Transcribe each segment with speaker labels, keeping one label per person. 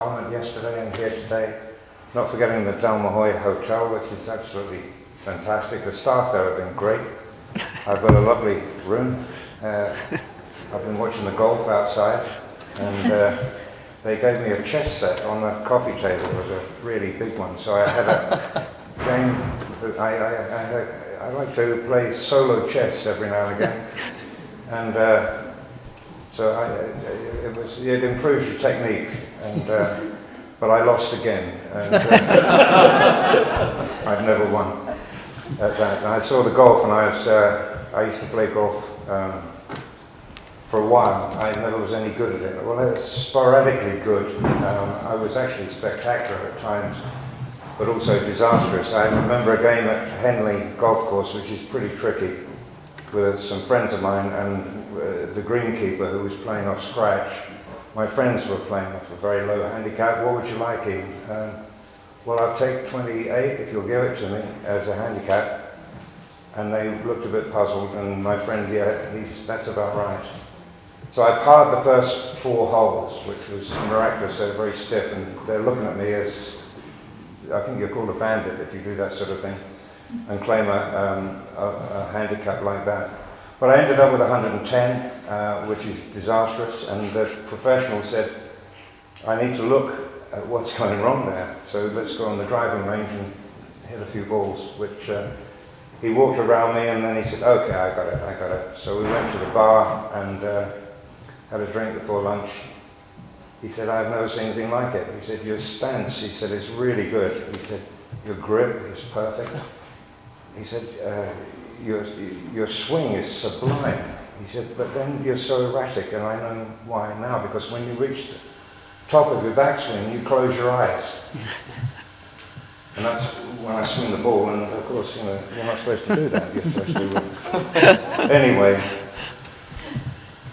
Speaker 1: Yesterday and here today, not forgetting the Dalmahoy Hotel, which is absolutely fantastic. The staff there have been great. I've got a lovely room. I've been watching the golf outside, and they gave me a chess set on the coffee table. It was a really big one, so I had a game. I like to play solo chess every now and again, and so it improves your technique. And but I lost again, and I've never won at that. And I saw the golf, and I used to play golf for a while. I never was any good at it. Well, it's sporadically good. I was actually spectacular at times, but also disastrous. I remember a game at Henley Golf Course, which is pretty tricky, with some friends of mine and the greenkeeper who was playing off scratch. My friends were playing off a very low handicap. What would you like, Ian? Well, I'll take 28 if you'll give it to me as a handicap. And they looked a bit puzzled, and my friend, that's about right. So I parred the first 4 holes, which was miraculous. They're very stiff, and they're looking at me as, I think you're called a bandit if you do that sort of thing, and claim a handicap like that. But I ended up with 110, which is disastrous, and the professional said, I need to look at what's going wrong there, so let's go on the driving range and hit a few balls, which he walked around me, and then he said, okay, I got it. So we went to the bar and had a drink before lunch. He said, I've never seen anything like it. He said, your stance, he said, is really good. He said, your grip is perfect. He said, your swing is sublime. He said, but then you're so erratic, and I know why now, because when you reach the top of your backswing, you close your eyes. And that's when I swing the ball, and of course, you're not supposed to do that. You're supposed to...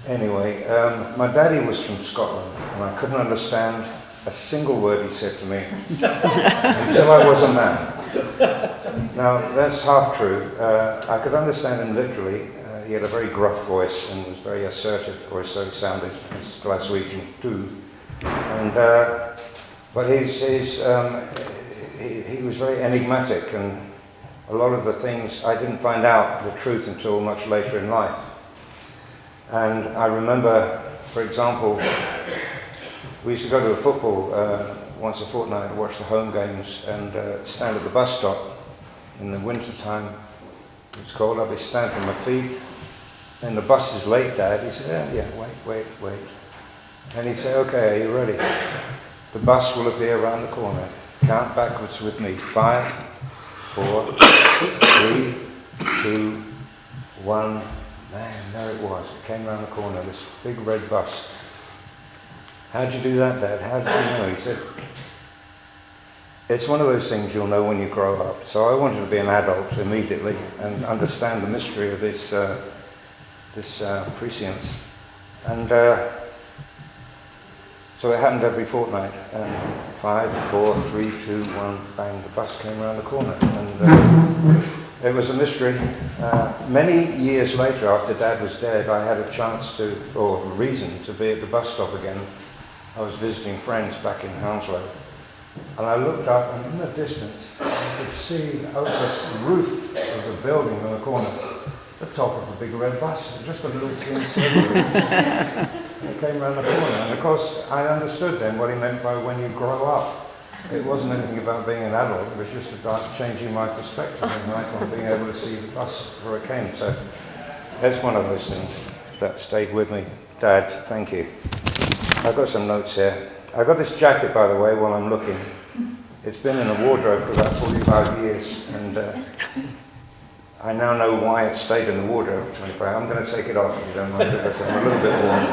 Speaker 1: Anyway, my daddy was from Scotland, and I couldn't understand a single word he said to me until I was a man. Now, that's half true. I could understand him literally. He had a very gruff voice and was very assertive, or so he sounded, as Glaswegian too. And, but he was very enigmatic, and a lot of the things, I didn't find out the truth until much later in life. And I remember, for example, we used to go to a football once a fortnight to watch the home games, and stand at the bus stop in the winter time. It's cold, I'll be stamping my feet. And the bus is late, Dad. He said, yeah, wait. And he'd say, okay, are you ready? The bus will appear around the corner. Count backwards with me. 5, 4, 3, 2, 1. Man, there it was. It came around the corner, this big red bus. How'd you do that, Dad? How did you know? He said, it's one of those things you'll know when you grow up. So I wanted to be an adult immediately and understand the mystery of this prescience. And so it happened every fortnight. 5, 4, 3, 2, 1, bang, the bus came around the corner. And it was a mystery. Many years later, after Dad was dead, I had a chance to, or reason, to be at the bus stop again. I was visiting friends back in Hounslow, and I looked up, and in the distance, I could see over the roof of the building on the corner, the top of a big red bus, just a little thin sliver. It came around the corner, and of course, I understood then what he meant by when you grow up. It wasn't anything about being an adult, it was just about changing my perspective in life on being able to see the bus before it came. So that's one of those things that stayed with me. Dad, thank you. I've got some notes here. I got this jacket, by the way, while I'm looking. It's been in a wardrobe for about 45 years, and I now know why it stayed in the wardrobe for 25. I'm going to take it off if you don't mind, because I'm a little bit warm.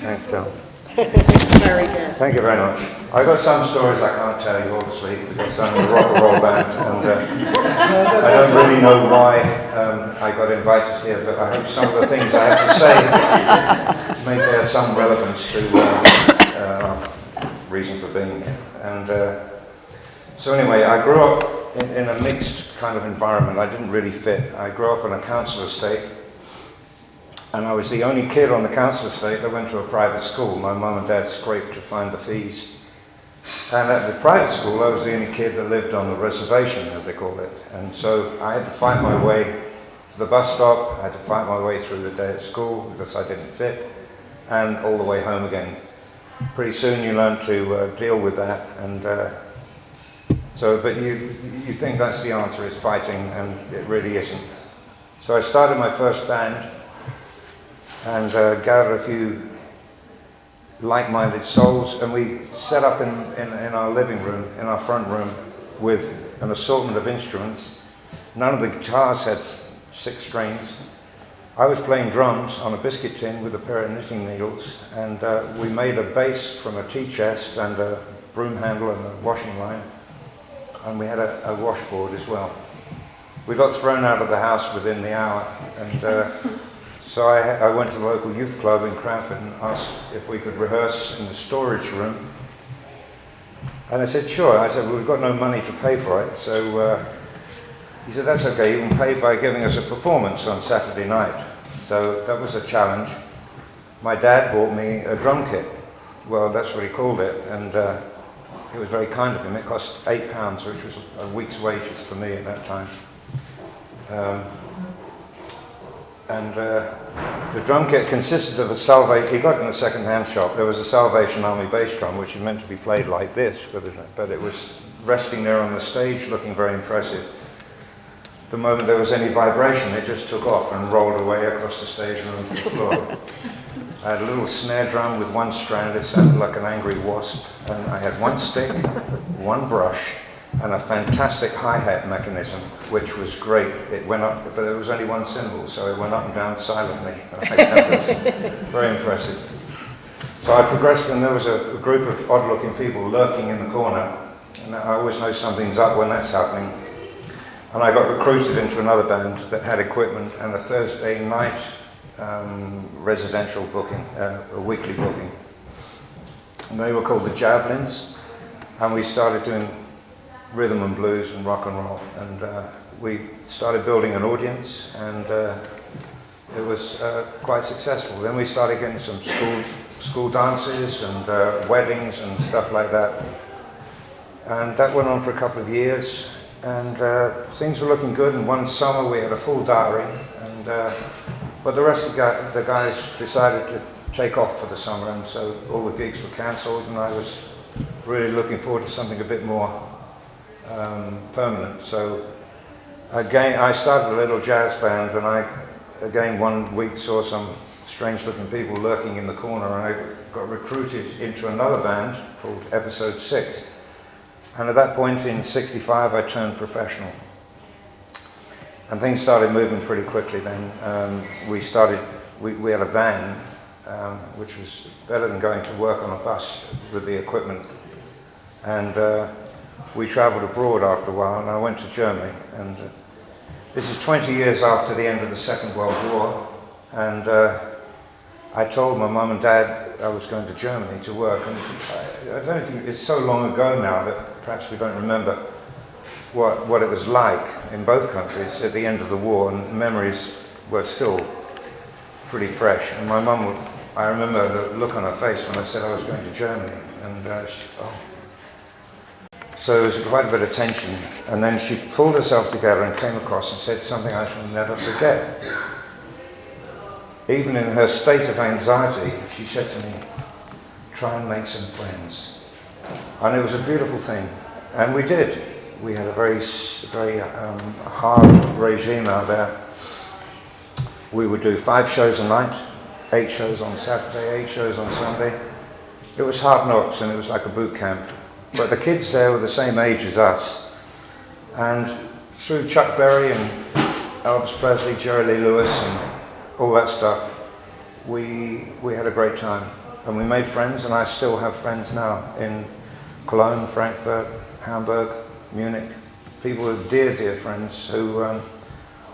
Speaker 1: Thanks, Sal.
Speaker 2: Very good.
Speaker 1: Thank you very much. I've got some stories I can't tell you, obviously, because I'm a rock and roll band, and I don't really know why I got invited here, but I hope some of the things I have to say may bear some relevance to reason for being here. And so anyway, I grew up in a mixed kind of environment. I didn't really fit. I grew up on a council estate, And I was the only kid on the council estate that went to a private school. My mum and dad scraped to find the fees. And at the private school, I was the only kid that lived on the reservation, as they called it. And so I had to fight my way to the bus stop, I had to fight my way through the day at school because I didn't fit, and all the way home again. Pretty soon you learn to deal with that, and but you think that's the answer, is fighting, and it really isn't. So I started my first band and gathered a few like-minded souls, and we set up in our living room, in our front room, with an assortment of instruments. None of the guitars had 6 strings. I was playing drums on a biscuit tin with a pair of knitting needles, and we made a bass from a tea chest and a broom handle and a washing line, and we had a washboard as well. We got thrown out of the house within the hour, and so I went to the local youth club in Cranford and asked if we could rehearse in the storage room. And they said, sure. I said, well, we've got no money to pay for it. So he said, that's okay, you can pay by giving us a performance on Saturday night. So that was a challenge. My dad bought me a drum kit. Well, that's what he called it. And it was very kind of him. It cost £8, which was a week's wages for me at that time. The drum kit consisted of he got it in a second-hand shop. There was a Salvation Army bass drum, which is meant to be played like this, but it was resting there on the stage, looking very impressive. The moment there was any vibration, it just took off and rolled away across the stage and onto the floor. I had a little snare drum with 1 strand. It sounded like an angry wasp. And I had 1 stick, 1 brush, and a fantastic hi-hat mechanism, which was great. It went up, but there was only 1 cymbal, so it went up and down silently. That was very impressive. So I progressed, and there was a group of odd-looking people lurking in the corner, and I always know something's up when that's happening. And I got recruited into another band that had equipment and a Thursday night residential booking, a weekly booking. And they were called the Javelins, and we started doing rhythm and blues and rock and roll, and we started building an audience, and it was quite successful. Then we started getting some school dances and weddings and stuff like that, and that went on for a couple of years, and things were looking good. And one summer we had a full diary, and but the rest of the guys decided to take off for the summer, and so all the gigs were cancelled, and I was really looking forward to something a bit more permanent. So again, I started a little jazz band, and I again one week saw some strange looking people lurking in the corner, and I got recruited into another band called Episode 6. And at that point in '65 I turned professional. And things started moving pretty quickly then. We had a van, which was better than going to work on a bus with the equipment. And we traveled abroad after a while, and I went to Germany. And this is 20 years after the end of the Second World War. And I told my mum and dad I was going to Germany to work. And I don't think it's so long ago now that perhaps we don't remember what it was like in both countries at the end of the war, and memories were still pretty fresh. And my mum, I remember the look on her face when I said I was going to Germany, and she, oh. So there was quite a bit of tension, and then she pulled herself together and came across and said something I shall never forget. Even in her state of anxiety, she said to me, "Try and make some friends." And it was a beautiful thing, and we did. We had a very hard regime out there. We would do 5 shows a night, 8 shows on Saturday, 8 shows on Sunday. It was hard knocks, and it was like a boot camp. But the kids there were the same age as us. And through Chuck Berry and Elvis Presley, Jerry Lee Lewis, and all that stuff, we had a great time. And we made friends, and I still have friends now in Cologne, Frankfurt, Hamburg, Munich. People who are dear, dear friends who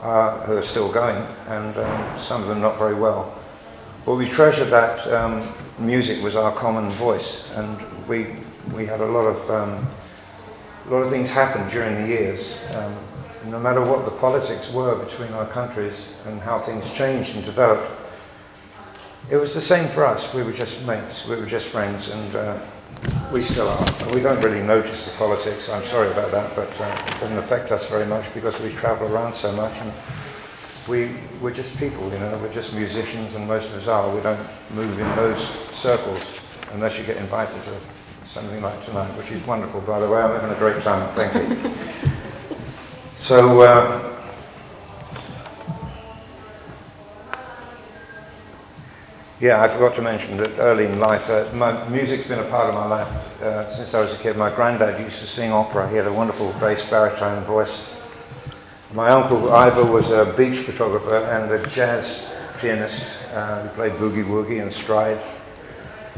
Speaker 1: are still going, and some of them not very well. But we treasured that music was our common voice, and we had a lot of things happen during the years. No matter what the politics were between our countries and how things changed and developed, it was the same for us. We were just mates, we were just friends, and we still are. We don't really notice the politics, I'm sorry about that, but it doesn't affect us very much because we travel around so much, and we're just people, you know, we're just musicians, and most of us are. We don't move in those circles unless you get invited to something like tonight, which is wonderful, by the way. I'm having a great time, thank you. So, yeah, I forgot to mention that early in life, music's been a part of my life since I was a kid. My granddad used to sing opera. He had a wonderful bass baritone voice. My uncle Ivor was a beach photographer and a jazz pianist. He played boogie-woogie and stride.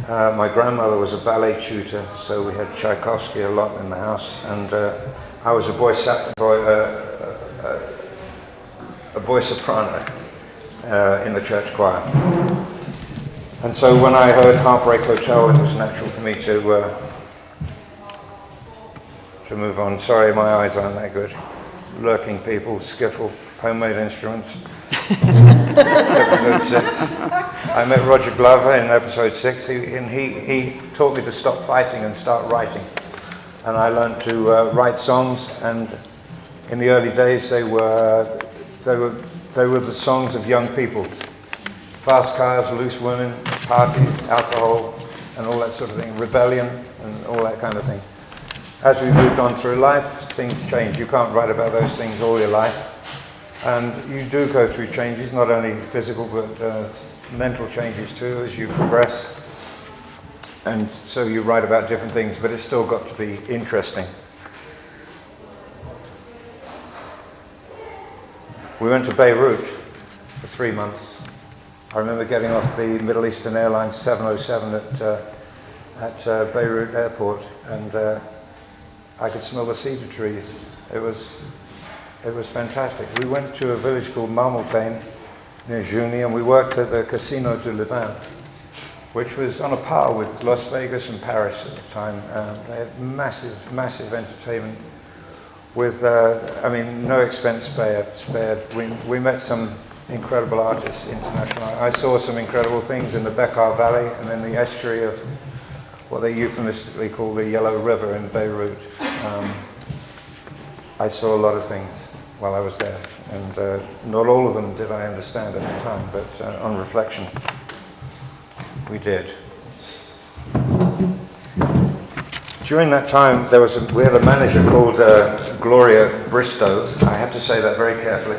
Speaker 1: My grandmother was a ballet tutor, so we had Tchaikovsky a lot in the house. And I was a boy soprano in the church choir. And so when I heard Heartbreak Hotel, it was natural for me to move on. Sorry, my eyes aren't that good. Lurking people, skiffle, homemade instruments. Episode 6. I met Roger Glover in episode 6, and he taught me to stop fighting and start writing. And I learned to write songs, and in the early days they were the songs of young people. Fast cars, loose women, parties, alcohol, and all that sort of thing, rebellion, and all that kind of thing. As we moved on through life, things change. You can't write about those things all your life. And you do go through changes, not only physical, but mental changes too, as you progress. And so you write about different things, but it's still got to be interesting. We went to Beirut for 3 months. I remember getting off the Middle Eastern Airlines 707 at Beirut Airport, and I could smell the cedar trees. It was fantastic. We went to a village called Marmotane near Jounieh, and we worked at the Casino du Liban, which was on a par with Las Vegas and Paris at the time. They had massive entertainment with, no expense spared. We met some incredible artists, international. I saw some incredible things in the Bekaa Valley and in the estuary of what they euphemistically call the Yellow River in Beirut. I saw a lot of things while I was there, and not all of them did I understand at the time, but on reflection, we did. During that time, we had a manager called Gloria Bristow. I have to say that very carefully.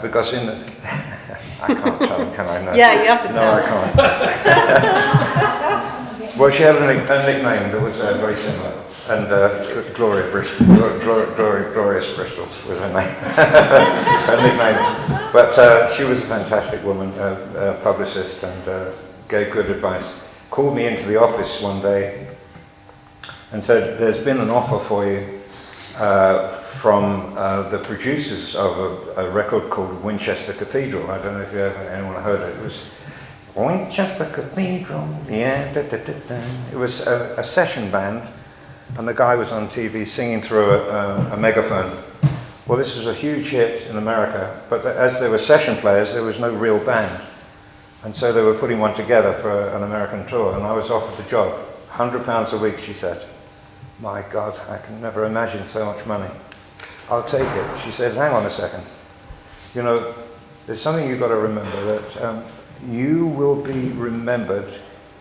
Speaker 1: Because in the... I can't tell, can I? No.
Speaker 2: Yeah, you have to tell.
Speaker 1: No, I can't. Well, she had a nickname that was very similar, and Glorious Bristol was her name, her nickname. But she was a fantastic woman, a publicist, and gave good advice. Called me into the office one day and said, "There's been an offer for you from the producers of a record called Winchester Cathedral." I don't know if anyone heard it. It was Winchester Cathedral, yeah, da, da, da, da. It was a session band, and the guy was on TV singing through a megaphone. Well, this was a huge hit in America, but as there were session players, there was no real band. And so they were putting one together for an American tour, and I was offered the job. £100 a week, she said. My God, I can never imagine so much money. I'll take it. She says, hang on a second. You know, there's something you've got to remember, that you will be remembered,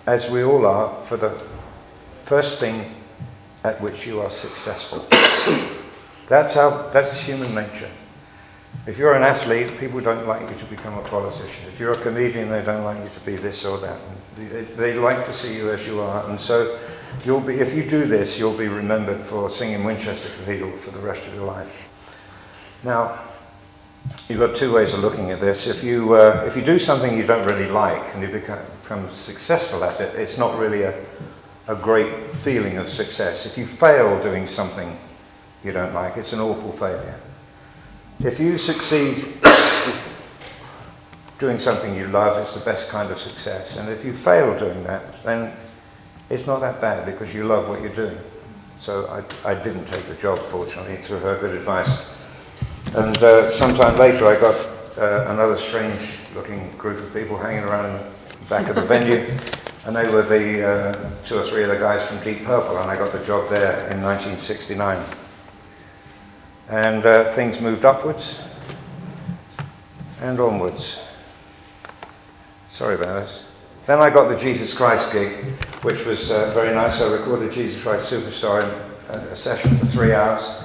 Speaker 1: as we all are, for the first thing at which you are successful. That's human nature. If you're an athlete, people don't like you to become a politician. If you're a comedian, they don't like you to be this or that. They like to see you as you are, and so if you do this, you'll be remembered for singing Winchester Cathedral for the rest of your life. Now, you've got two ways of looking at this. If you do something you don't really like and you become successful at it, it's not really a great feeling of success. If you fail doing something you don't like, it's an awful failure. If you succeed doing something you love, it's the best kind of success. And if you fail doing that, then it's not that bad because you love what you're doing. So I didn't take the job, fortunately, through her good advice. And sometime later I got another strange looking group of people hanging around in the back of the venue. And they were the 2 or 3 of the guys from Deep Purple, and I got the job there in 1969. And things moved upwards and onwards. Sorry about this. Then I got the Jesus Christ gig, which was very nice. I recorded Jesus Christ Superstar in a session for 3 hours.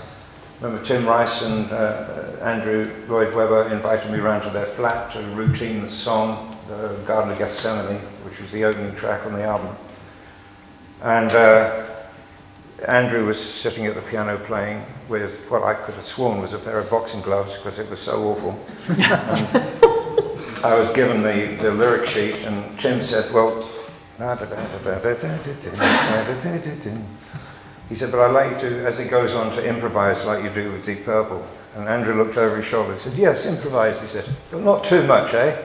Speaker 1: Remember Tim Rice and Andrew Lloyd Webber invited me round to their flat to routine the song, the Garden of Gethsemane, which was the opening track on the album. And Andrew was sitting at the piano playing with what I could have sworn was a pair of boxing gloves because it was so awful. And I was given the lyric sheet, and Tim said, well, he said, but I'd like you to, as it goes on, to improvise like you do with Deep Purple. And Andrew looked over his shoulder and said, yes, improvise. He said, but not too much, eh?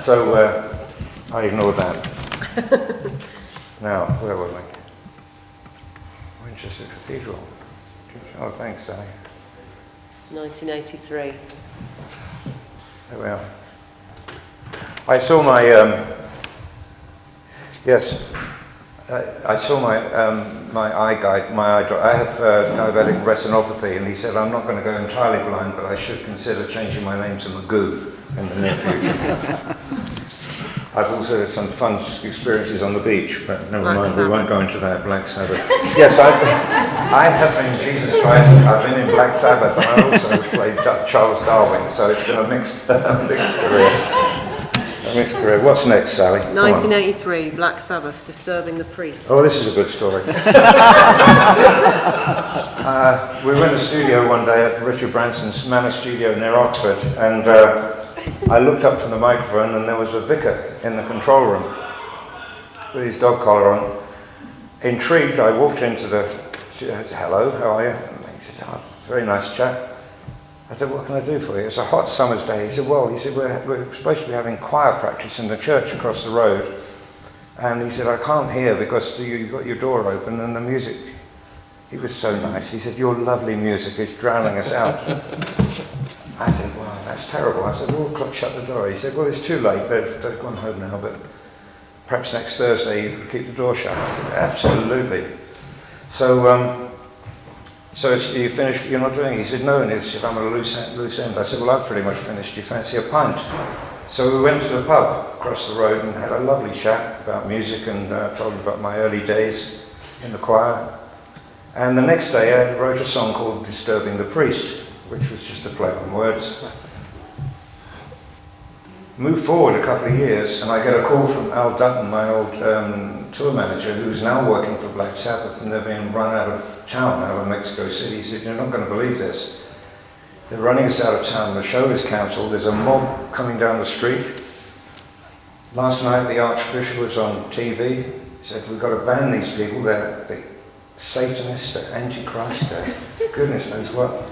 Speaker 1: So I ignored that. Now, where were we? Winchester Cathedral. Oh, thanks, Sally.
Speaker 2: 1983.
Speaker 1: There we are. I saw my, yes, I saw my eye guide, my eye doctor. I have diabetic retinopathy, and he said, I'm not going to go entirely blind, but I should consider changing my name to Magoo in the near future. I've also had some fun experiences on the beach, but never mind, we won't go into that. Black Sabbath. Yes, I have been Jesus Christ, I've been in Black Sabbath, and I also played Charles Darwin, so it's been a mixed career. What's next, Sally?
Speaker 2: 1983, Black Sabbath, Disturbing the Priest.
Speaker 1: Oh, this is a good story. We were in a studio one day at Richard Branson's Manor Studio near Oxford, and I looked up from the microphone, and there was a vicar in the control room with his dog collar on. Intrigued, I walked into the studio. Hello, how are you? And he said, oh, very nice chap. I said, what can I do for you? It's a hot summer's day. He said, well, we're supposed to be having choir practice in the church across the road. And he said, I can't hear because you've got your door open and the music. He was so nice. He said, your lovely music is drowning us out. I said, wow, that's terrible. I said, well, shut the door. He said, well, it's too late. They've gone home now, but perhaps next Thursday you could keep the door shut. I said, absolutely. So you finished, you're not doing it? He said, no, and he said, I'm at a loose end. I said, well, I've pretty much finished. Do you fancy a pint? So we went to the pub across the road and had a lovely chat about music, and told him about my early days in the choir. And the next day I wrote a song called Disturbing the Priest, which was just a play on words. Move forward a couple of years, and I get a call from Al Dutton, my old tour manager, who's now working for Black Sabbath, and they're being run out of town, out of Mexico City. He said, you're not going to believe this. They're running us out of town, the show is cancelled, there's a mob coming down the street. Last night the Archbishop was on TV, he said, we've got to ban these people, they're Satanists, they're Antichrist, they're goodness knows what.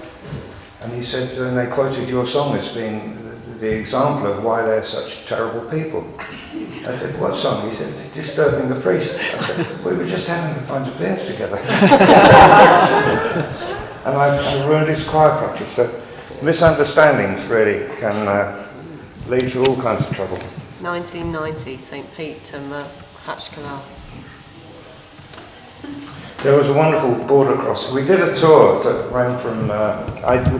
Speaker 1: And he said, and they quoted your song as being the example of why they're such terrible people. I said, what song? He said, Disturbing the Priest. I said, we were just having a pint of beer together. And I ruined his choir practice. So misunderstandings really can lead to all kinds of trouble.
Speaker 2: 1990, St. Pete and Hatchkalar.
Speaker 1: There was a wonderful border crossing. We did a tour that ran from,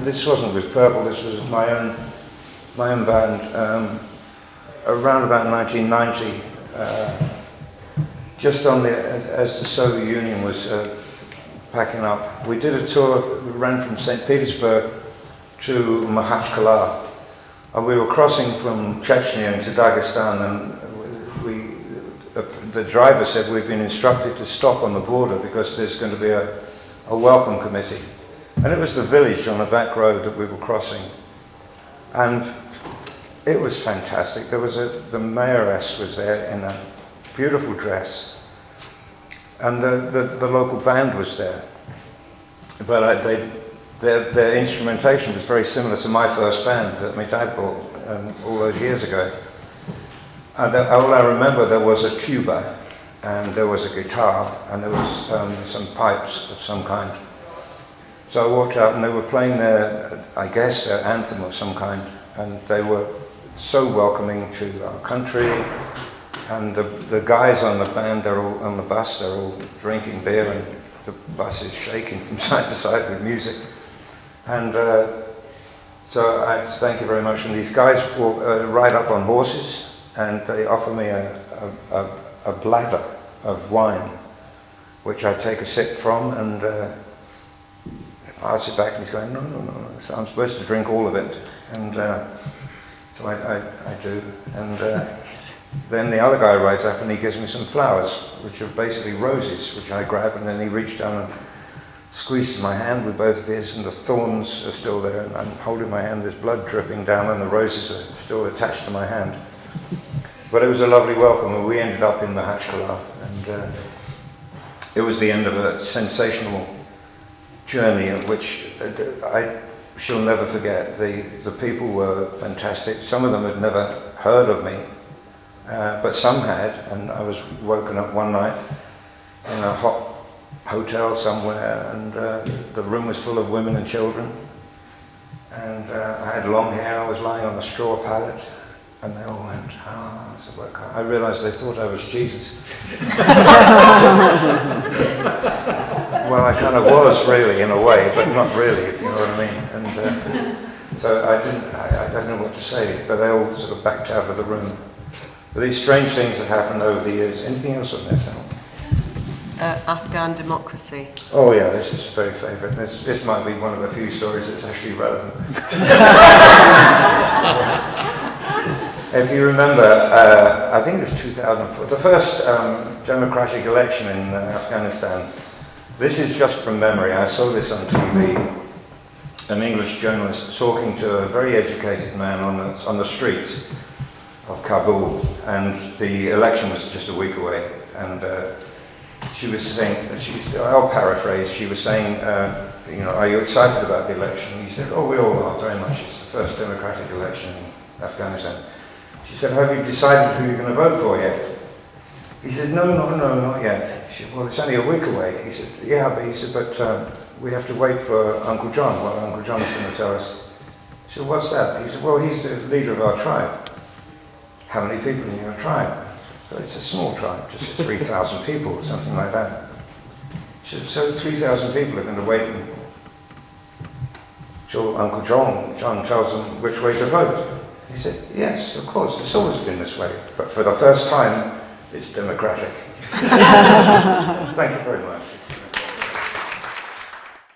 Speaker 1: this wasn't with Purple, this was my own band, around about 1990, just on as the Soviet Union was packing up. We did a tour, we ran from St. Petersburg to Makhachkala, and we were crossing from Chechnya into Dagestan, and the driver said we've been instructed to stop on the border because there's going to be a welcome committee. And it was the village on the back road that we were crossing. And it was fantastic. There was the mayoress was there in a beautiful dress, and the local band was there. But their instrumentation was very similar to my first band that my dad bought all those years ago. And all I remember, there was a tuba, and there was a guitar, and there was some pipes of some kind. So I walked out, and they were playing their, I guess, their anthem of some kind, and they were so welcoming to our country. And the guys on the band, they're all on the bus, they're all drinking beer, and the bus is shaking from side to side with music. And so I thank you very much. And these guys will ride up on horses, and they offer me a bladder of wine, which I take a sip from, and I sit back, and he's going, no, so I'm supposed to drink all of it. And so I do. And then the other guy rides up and he gives me some flowers, which are basically roses, which I grab, and then he reached down and squeezes my hand with both of his, and the thorns are still there, and I'm holding my hand, there's blood dripping down, and the roses are still attached to my hand. But it was a lovely welcome, and we ended up in the Hachkalah, and it was the end of a sensational journey, of which I shall never forget. The people were fantastic. Some of them had never heard of me, but some had, and I was woken up one night in a hot hotel somewhere, and the room was full of women and children, and I had long hair, I was lying on a straw pallet, and they all went, oh, I said, well, I realised they thought I was Jesus. Well, I kind of was really, in a way, but not really, if you know what I mean. And so I don't know what to say, but they all sort of backed out of the room. But these strange things that happened over the years. Anything else on this?
Speaker 2: Afghan democracy.
Speaker 1: Oh yeah, this is very favourite. This might be one of the few stories that's actually relevant. If you remember, I think it was 2004, the first democratic election in Afghanistan. This is just from memory. I saw this on TV. An English journalist talking to a very educated man on the streets of Kabul, and the election was just a week away. And she was saying, I'll paraphrase, she was saying, you know, are you excited about the election? He said, oh, we all are very much. It's the first democratic election in Afghanistan. She said, have you decided who you're going to vote for yet? He said, no, not yet. She said, well, it's only a week away. He said, yeah, but we have to wait for Uncle John. Well, Uncle John's going to tell us. She said, what's that? He said, well, he's the leader of our tribe. How many people in your tribe? So it's a small tribe, just 3,000 people or something like that. She said, so 3,000 people are going to wait until Uncle John tells them which way to vote. He said, yes, of course, it's always been this way, but for the first time, it's democratic. Thank you very much.